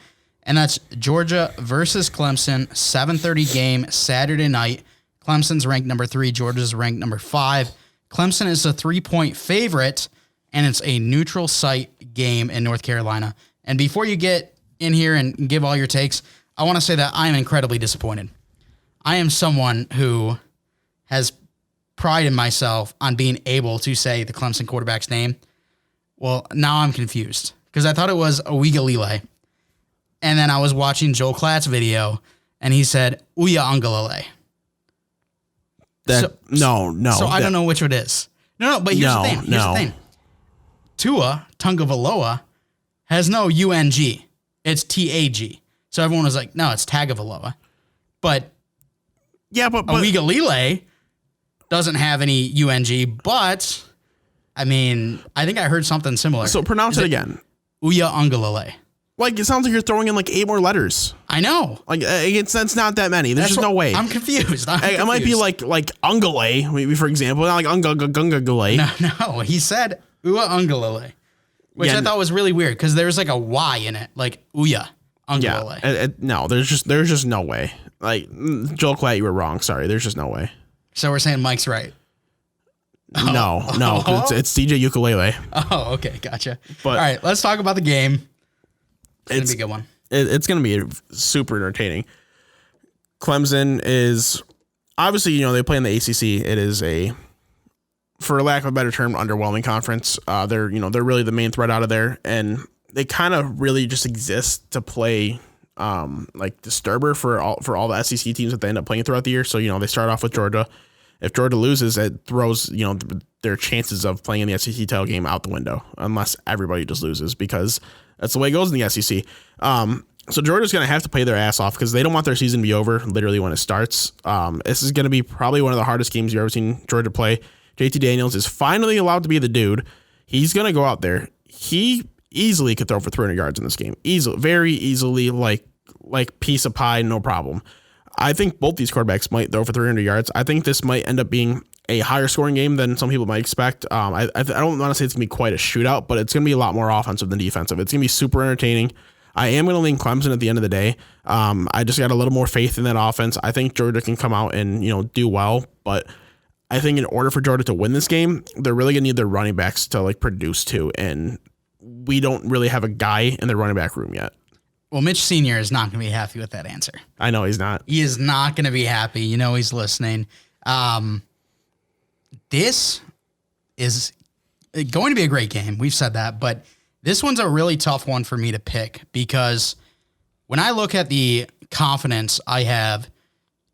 And that's Georgia versus Clemson, 7:30 game, Saturday night. Clemson's ranked number 3, Georgia's ranked number 5. Clemson is a 3-point favorite, and it's a neutral site game in North Carolina. And before you get in here and give all your takes, I want to say that I am incredibly disappointed. I am someone who has prided myself on being able to say the Clemson quarterback's name. Well, now I'm confused because I thought it was Uigalele. And then I was watching Joel Klatt's video, and he said Uiagalelei. No. So I don't know which it is. No, but here's the thing. Tua Tagovailoa has no UNG. It's TAG. So everyone was like, no, it's Tagovailoa. But Uigalele doesn't have any UNG, but I mean, I think I heard something similar. So pronounce it again. Uiagalelei. Like, it sounds like you're throwing in like 8 more letters. I know. Like, that's not that many. There's just no way. I'm confused. It might be like Ungale, maybe, for example. Not like Ungagale. No, he said Uiagalelei, which I thought was really weird because there's like a Y in it, like Uya Ungalelei. Yeah, no, there's just no way. Like, Joel Klatt, you were wrong. Sorry, there's just no way. So we're saying Mike's right. No, it's DJ Ukulele. Oh, okay, gotcha. But, all right, let's talk about the game. It's going to be a good one. It's going to be super entertaining. Clemson is obviously, they play in the ACC. It is for lack of a better term, underwhelming conference. They're really the main threat out of there, and they kind of really just exist to play like disturber for all the SEC teams that they end up playing throughout the year. So they start off with Georgia. If Georgia loses, it throws their chances of playing in the SEC title game out the window, unless everybody just loses, because that's the way it goes in the SEC. So Georgia's going to have to play their ass off because they don't want their season to be over literally when it starts. This is going to be probably one of the hardest games you've ever seen Georgia play. JT Daniels is finally allowed to be the dude. He's going to go out there. He easily could throw for 300 yards in this game. Very easily, like piece of pie, no problem. I think both these quarterbacks might throw for 300 yards. I think this might end up being a higher scoring game than some people might expect. I don't want to say it's going to be quite a shootout, but it's going to be a lot more offensive than defensive. It's going to be super entertaining. I am going to lean Clemson at the end of the day. I just got a little more faith in that offense. I think Georgia can come out and do well, but I think in order for Georgia to win this game, they're really going to need their running backs to produce too, and we don't really have a guy in the running back room yet. Well, Mitch Sr. is not going to be happy with that answer. I know he's not. He is not going to be happy. He's listening. This is going to be a great game. We've said that, but this one's a really tough one for me to pick because when I look at the confidence I have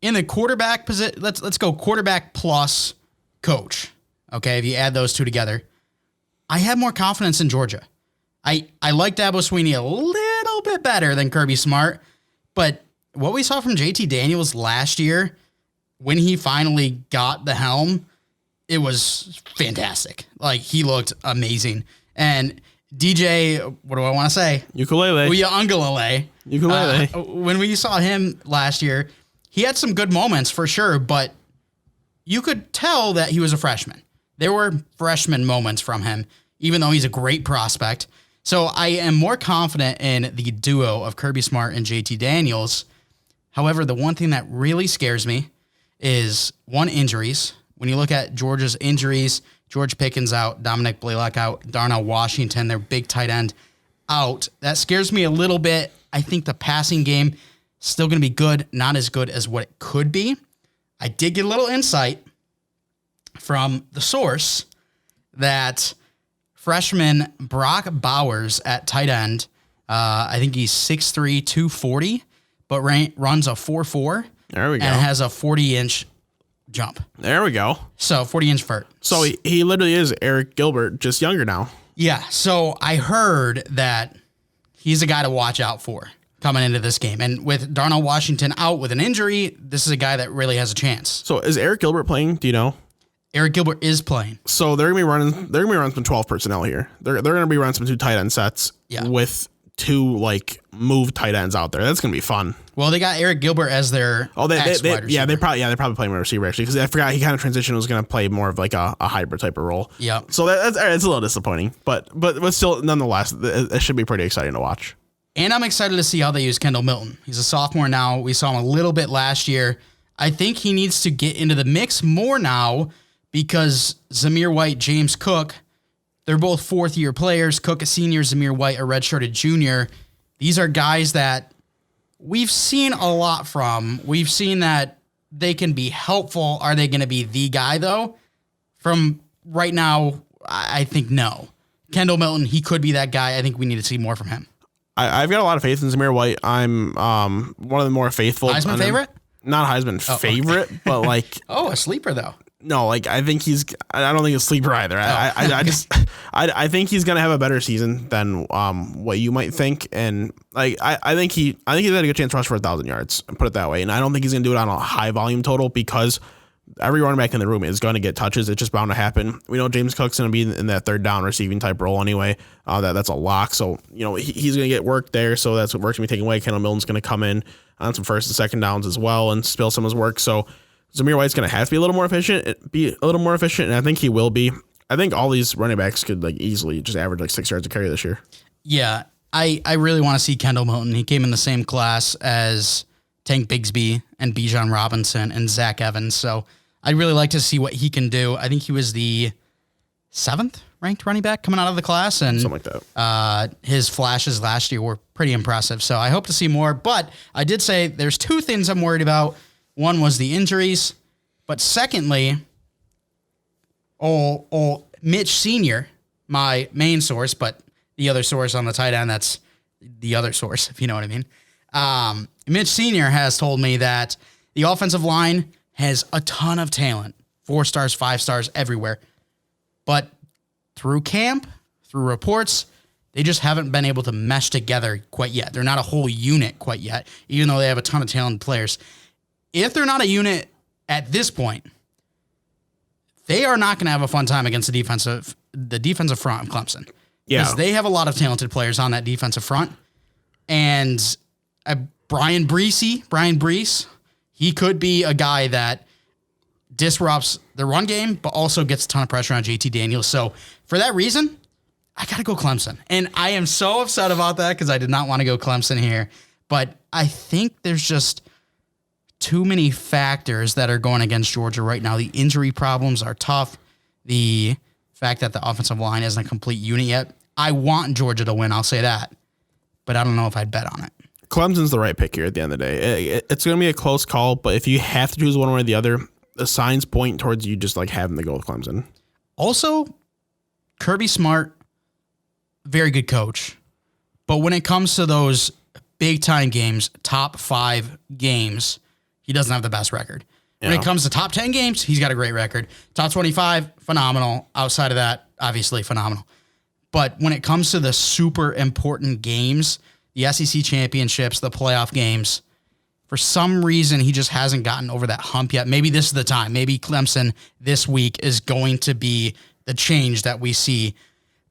in the quarterback position, let's go quarterback plus coach. Okay, if you add those two together, I have more confidence in Georgia. I like Dabo Swinney a little bit better than Kirby Smart, but what we saw from JT Daniels last year when he finally got the helm, it was fantastic. Like, he looked amazing. And DJ, what do I want to say? Ukulele. Uiagalelei. Ukulele. When we saw him last year, he had some good moments for sure, but you could tell that he was a freshman. There were freshman moments from him, even though he's a great prospect. So I am more confident in the duo of Kirby Smart and JT Daniels. However, the one thing that really scares me is, one, injuries. When you look at Georgia's injuries, George Pickens out, Dominic Blaylock out, Darnell Washington, their big tight end, out. That scares me a little bit. I think the passing game still going to be good, not as good as what it could be. I did get a little insight from the source that freshman Brock Bowers at tight end, I think he's 6'3", 240, but runs a 4.4. There we go. And has a 40-inch jump. There we go. So 40-inch vert. So he literally is Eric Gilbert, just younger now. Yeah. So I heard that he's a guy to watch out for coming into this game. And with Darnell Washington out with an injury, this is a guy that really has a chance. So is Eric Gilbert playing? Do you know? Eric Gilbert is playing. So they're gonna be running some 12 personnel here. They're gonna be running some 2 tight end sets with 2 move tight ends out there. That's gonna be fun. Well, they got Eric Gilbert as their wide receiver. They probably play him a receiver actually, because I forgot he kind of transitioned, was gonna play more of like a hybrid type of role. Yeah. So it's a little disappointing, but still, nonetheless, it should be pretty exciting to watch. And I'm excited to see how they use Kendall Milton. He's a sophomore now. We saw him a little bit last year. I think he needs to get into the mix more now because Zamir White, James Cook, they're both fourth-year players. Cook a senior, Zamir White a redshirted junior. These are guys that we've seen a lot from. We've seen that they can be helpful. Are they going to be the guy, though? From right now, I think no. Kendall Milton, he could be that guy. I think we need to see more from him. I've got a lot of faith in Zamir White. I'm one of the more faithful. Heisman favorite? Not Heisman favorite, okay. But like... a sleeper, though. No, like I think I don't think he's a sleeper either. I think he's gonna have a better season than what you might think, and like I think he's had a good chance to rush for 1,000 yards, put it that way. And I don't think he's gonna do it on a high volume total because every running back in the room is going to get touches. It's just bound to happen. We know James Cook's going to be in that third down receiving type role anyway. That's a lock. So, he's going to get work there. So that's what work's going to be taken away. Kendall Milton's going to come in on some first and second downs as well and spill some of his work. So Zamir White's going to have to be a little more efficient, and I think he will be. I think all these running backs could like easily just average like 6 yards a carry this year. Yeah, I really want to see Kendall Milton. He came in the same class as Tank Bigsby and Bijan Robinson and Zach Evans. So I'd really like to see what he can do. I think he was the 7th ranked running back coming out of the class, and something like that. His flashes last year were pretty impressive. So I hope to see more. But I did say there's 2 things I'm worried about. One was the injuries, but secondly, Mitch Sr., my main source, but the other source on the tight end, that's the other source, if you know what I mean. Mitch Sr. has told me that the offensive line has a ton of talent, 4 stars, 5 stars everywhere. But through camp, through reports, they just haven't been able to mesh together quite yet. They're not a whole unit quite yet, even though they have a ton of talented players. If they're not a unit at this point, they are not going to have a fun time against the defensive front of Clemson. Yeah. Because they have a lot of talented players on that defensive front. And Brian Brees, he could be a guy that disrupts the run game, but also gets a ton of pressure on JT Daniels. So for that reason, I got to go Clemson. And I am so upset about that because I did not want to go Clemson here. But I think there's just too many factors that are going against Georgia right now. The injury problems are tough. The fact that the offensive line isn't a complete unit yet. I want Georgia to win, I'll say that. But I don't know if I'd bet on it. Clemson's the right pick here at the end of the day. It's going to be a close call, but if you have to choose one way or the other, the signs point towards you just like having to go with Clemson. Also, Kirby Smart, very good coach. But when it comes to those big-time games, top 5 games, he doesn't have the best record. When it comes to top 10 games, he's got a great record. Top 25, phenomenal. Outside of that, obviously phenomenal. But when it comes to the super important games, the SEC championships, the playoff games, for some reason, he just hasn't gotten over that hump yet. Maybe this is the time. Maybe Clemson this week is going to be the change that we see.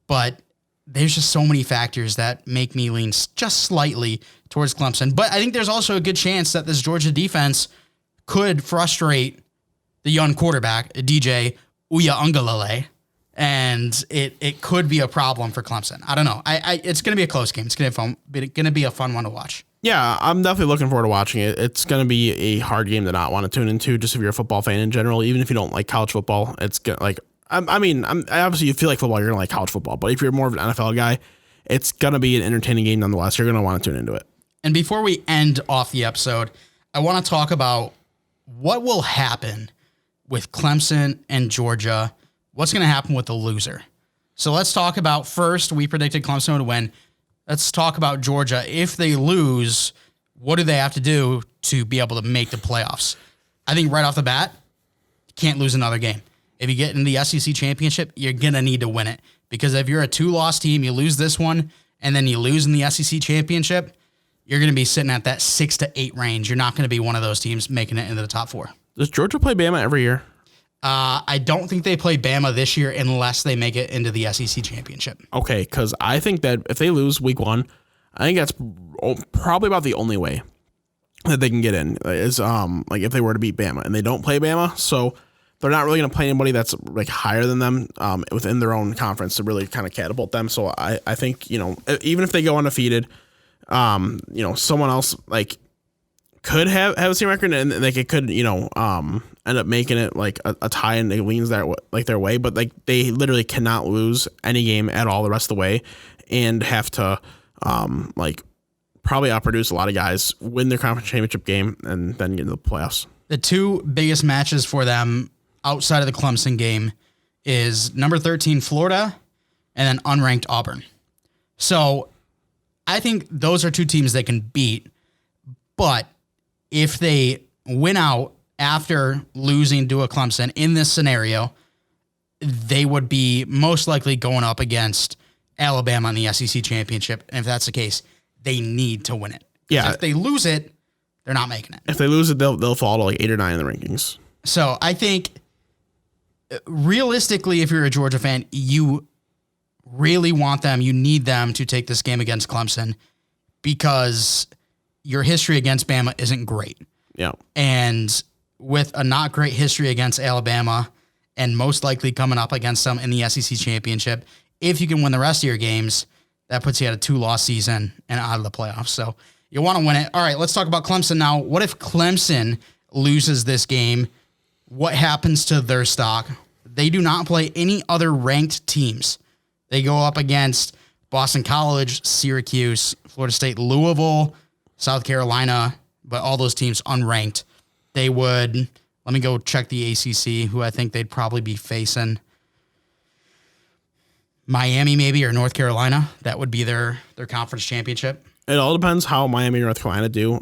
But there's just so many factors that make me lean just slightly towards Clemson. But I think there's also a good chance that this Georgia defense could frustrate the young quarterback, DJ Uiagalelei, and it could be a problem for Clemson. I don't know. It's going to be a close game. It's going to be a fun one to watch. Yeah, I'm definitely looking forward to watching it. It's going to be a hard game to not want to tune into, just if you're a football fan in general. Even if you don't like college football, it's like obviously you feel like football, you're going to like college football. But if you're more of an NFL guy, it's going to be an entertaining game nonetheless. You're going to want to tune into it. And before we end off the episode, I want to talk about what will happen with Clemson and Georgia. What's going to happen with the loser? So let's talk about first, we predicted Clemson would win. Let's talk about Georgia. If they lose, what do they have to do to be able to make the playoffs? I think right off the bat, you can't lose another game. If you get in the SEC championship, you're going to need to win it. Because if you're a 2-loss team, you lose this one, and then you lose in the SEC championship, you're going to be sitting at that 6 to 8 range. You're not going to be one of those teams making it into the top 4. Does Georgia play Bama every year? I don't think they play Bama this year unless they make it into the SEC championship. Okay, because I think that if they lose week 1, I think that's probably about the only way that they can get in is like if they were to beat Bama, and they don't play Bama, so they're not really going to play anybody that's like higher than them within their own conference to really kind of catapult them. So I think, even if they go undefeated, someone else like could have a same record, and like it could, end up making it like a tie and it leans their way, but like they literally cannot lose any game at all the rest of the way and have to like probably outproduce a lot of guys, win their conference championship game, and then get into the playoffs. The two biggest matches for them outside of the Clemson game is number 13 Florida and then unranked Auburn. So I think those are two teams they can beat, but if they win out after losing to a Clemson in this scenario, they would be most likely going up against Alabama in the SEC championship. And if that's the case, they need to win it. Yeah. If they lose it, they're not making it. If they lose it, they'll fall to like 8 or 9 in the rankings. So I think realistically, if you're a Georgia fan, you really want them, you need them to take this game against Clemson because your history against Bama isn't great. Yeah. And with a not great history against Alabama and most likely coming up against them in the SEC championship, if you can win the rest of your games, that puts you at a 2-loss season and out of the playoffs. So you want to win it. All right, let's talk about Clemson now. What if Clemson loses this game? What happens to their stock? They do not play any other ranked teams. They go up against Boston College, Syracuse, Florida State, Louisville, South Carolina, but all those teams unranked. They would, let me go check the ACC, who I think they'd probably be facing. Miami maybe, or North Carolina. That would be their conference championship. It all depends how Miami and North Carolina do,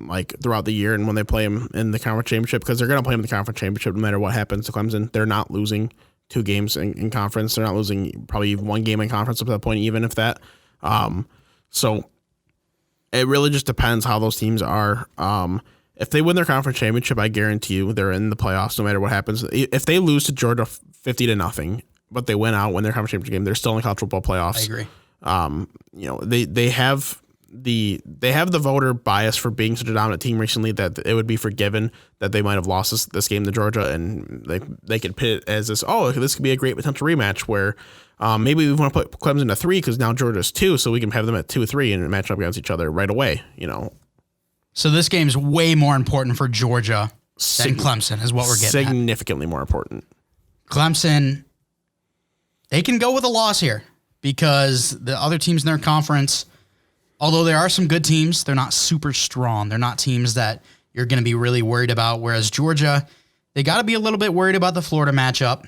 like throughout the year and when they play them in the conference championship, because they're going to play them in the conference championship no matter what happens to Clemson. They're not losing 2 games in conference. They're not losing probably 1 game in conference up to that point, even if that. So it really just depends how those teams are. If they win their conference championship, I guarantee you they're in the playoffs no matter what happens. If they lose to Georgia 50-0, but they win out, win their conference championship game, they're still in the college football playoffs. I agree. They have the voter bias for being such a dominant team recently that it would be forgiven that they might have lost this game to Georgia, and they could pit it as this could be a great potential rematch where maybe we want to put Clemson at 3 because now Georgia's 2, so we can have them at 2-3 and match up against each other right away. So this game's way more important for Georgia than Clemson is what we're getting at. Significantly more important. Clemson, they can go with a loss here because the other teams in their conference, although there are some good teams, they're not super strong. They're not teams that you're going to be really worried about, whereas Georgia, they got to be a little bit worried about the Florida matchup,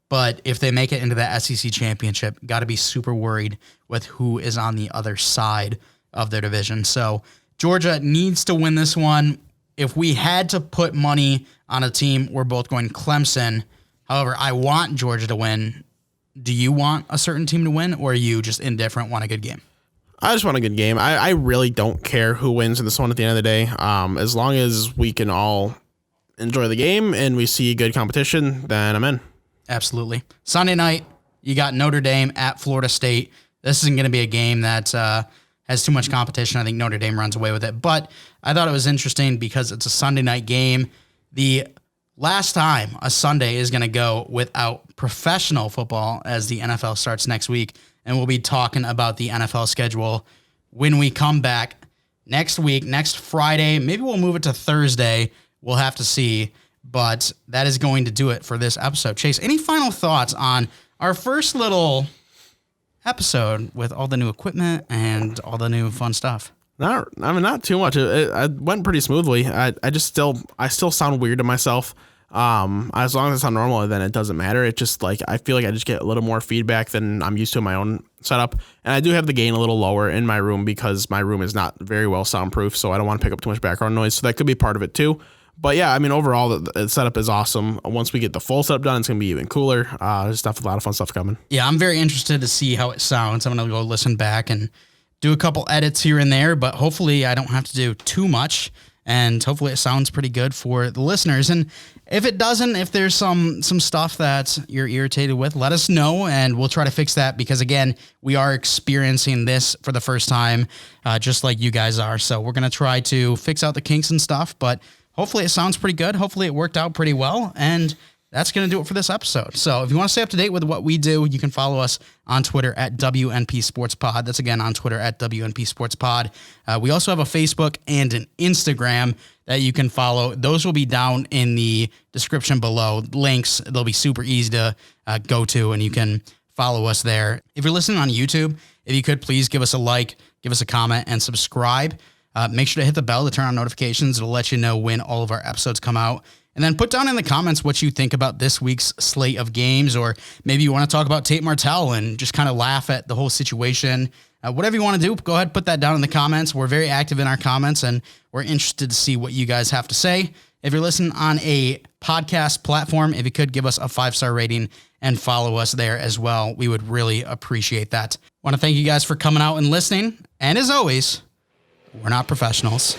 but if they make it into the SEC championship, got to be super worried with who is on the other side of their division. So Georgia needs to win this one. If we had to put money on a team, we're both going Clemson. However, I want Georgia to win. Do you want a certain team to win, or are you just indifferent, want a good game? I just want a good game. I really don't care who wins in this one at the end of the day. As long as we can all enjoy the game and we see good competition, then I'm in. Absolutely. Sunday night, you got Notre Dame at Florida State. This isn't going to be a game that has too much competition. I think Notre Dame runs away with it. But I thought it was interesting because it's a Sunday night game. The last time a Sunday is going to go without professional football as the NFL starts next week. And we'll be talking about the NFL schedule when we come back next week, next Friday. Maybe we'll move it to Thursday. We'll have to see. But that is going to do it for this episode. Chase, any final thoughts on our first little episode with all the new equipment and all the new fun stuff? Not too much. It went pretty smoothly. I still sound weird to myself. As long as it's not normal, then it doesn't matter. It just I feel like I just get a little more feedback than I'm used to in my own setup. And I do have the gain a little lower in my room because my room is not very well soundproof. So I don't want to pick up too much background noise. So that could be part of it too. But yeah, I mean, overall, the setup is awesome. Once we get the full setup done, it's going to be even cooler. There's a lot of fun stuff coming. Yeah, I'm very interested to see how it sounds. I'm going to go listen back and do a couple edits here and there, but hopefully I don't have to do too much. And hopefully it sounds pretty good for the listeners. And if it doesn't, if there's some stuff that you're irritated with, let us know and we'll try to fix that because, again, we are experiencing this for the first time, just like you guys are. So we're going to try to fix out the kinks and stuff, but hopefully it sounds pretty good. Hopefully it worked out pretty well. And that's going to do it for this episode. So if you want to stay up to date with what we do, you can follow us on Twitter at WNP Sports Pod. That's again on Twitter at WNP Sports Pod. We also have a Facebook and an Instagram that you can follow. Those will be down in the description below. Links, they'll be super easy to go to, and you can follow us there. If you're listening on YouTube, if you could please give us a like, give us a comment, and subscribe. Make sure to hit the bell to turn on notifications. It'll let you know when all of our episodes come out. And then put down in the comments what you think about this week's slate of games, or maybe you want to talk about Tate Martel and just kind of laugh at the whole situation. Whatever you want to do, go ahead, put that down in the comments. We're very active in our comments, and we're interested to see what you guys have to say. If you're listening on a podcast platform, if you could give us a 5-star rating and follow us there as well, we would really appreciate that. Want to thank you guys for coming out and listening. And as always, we're not professionals.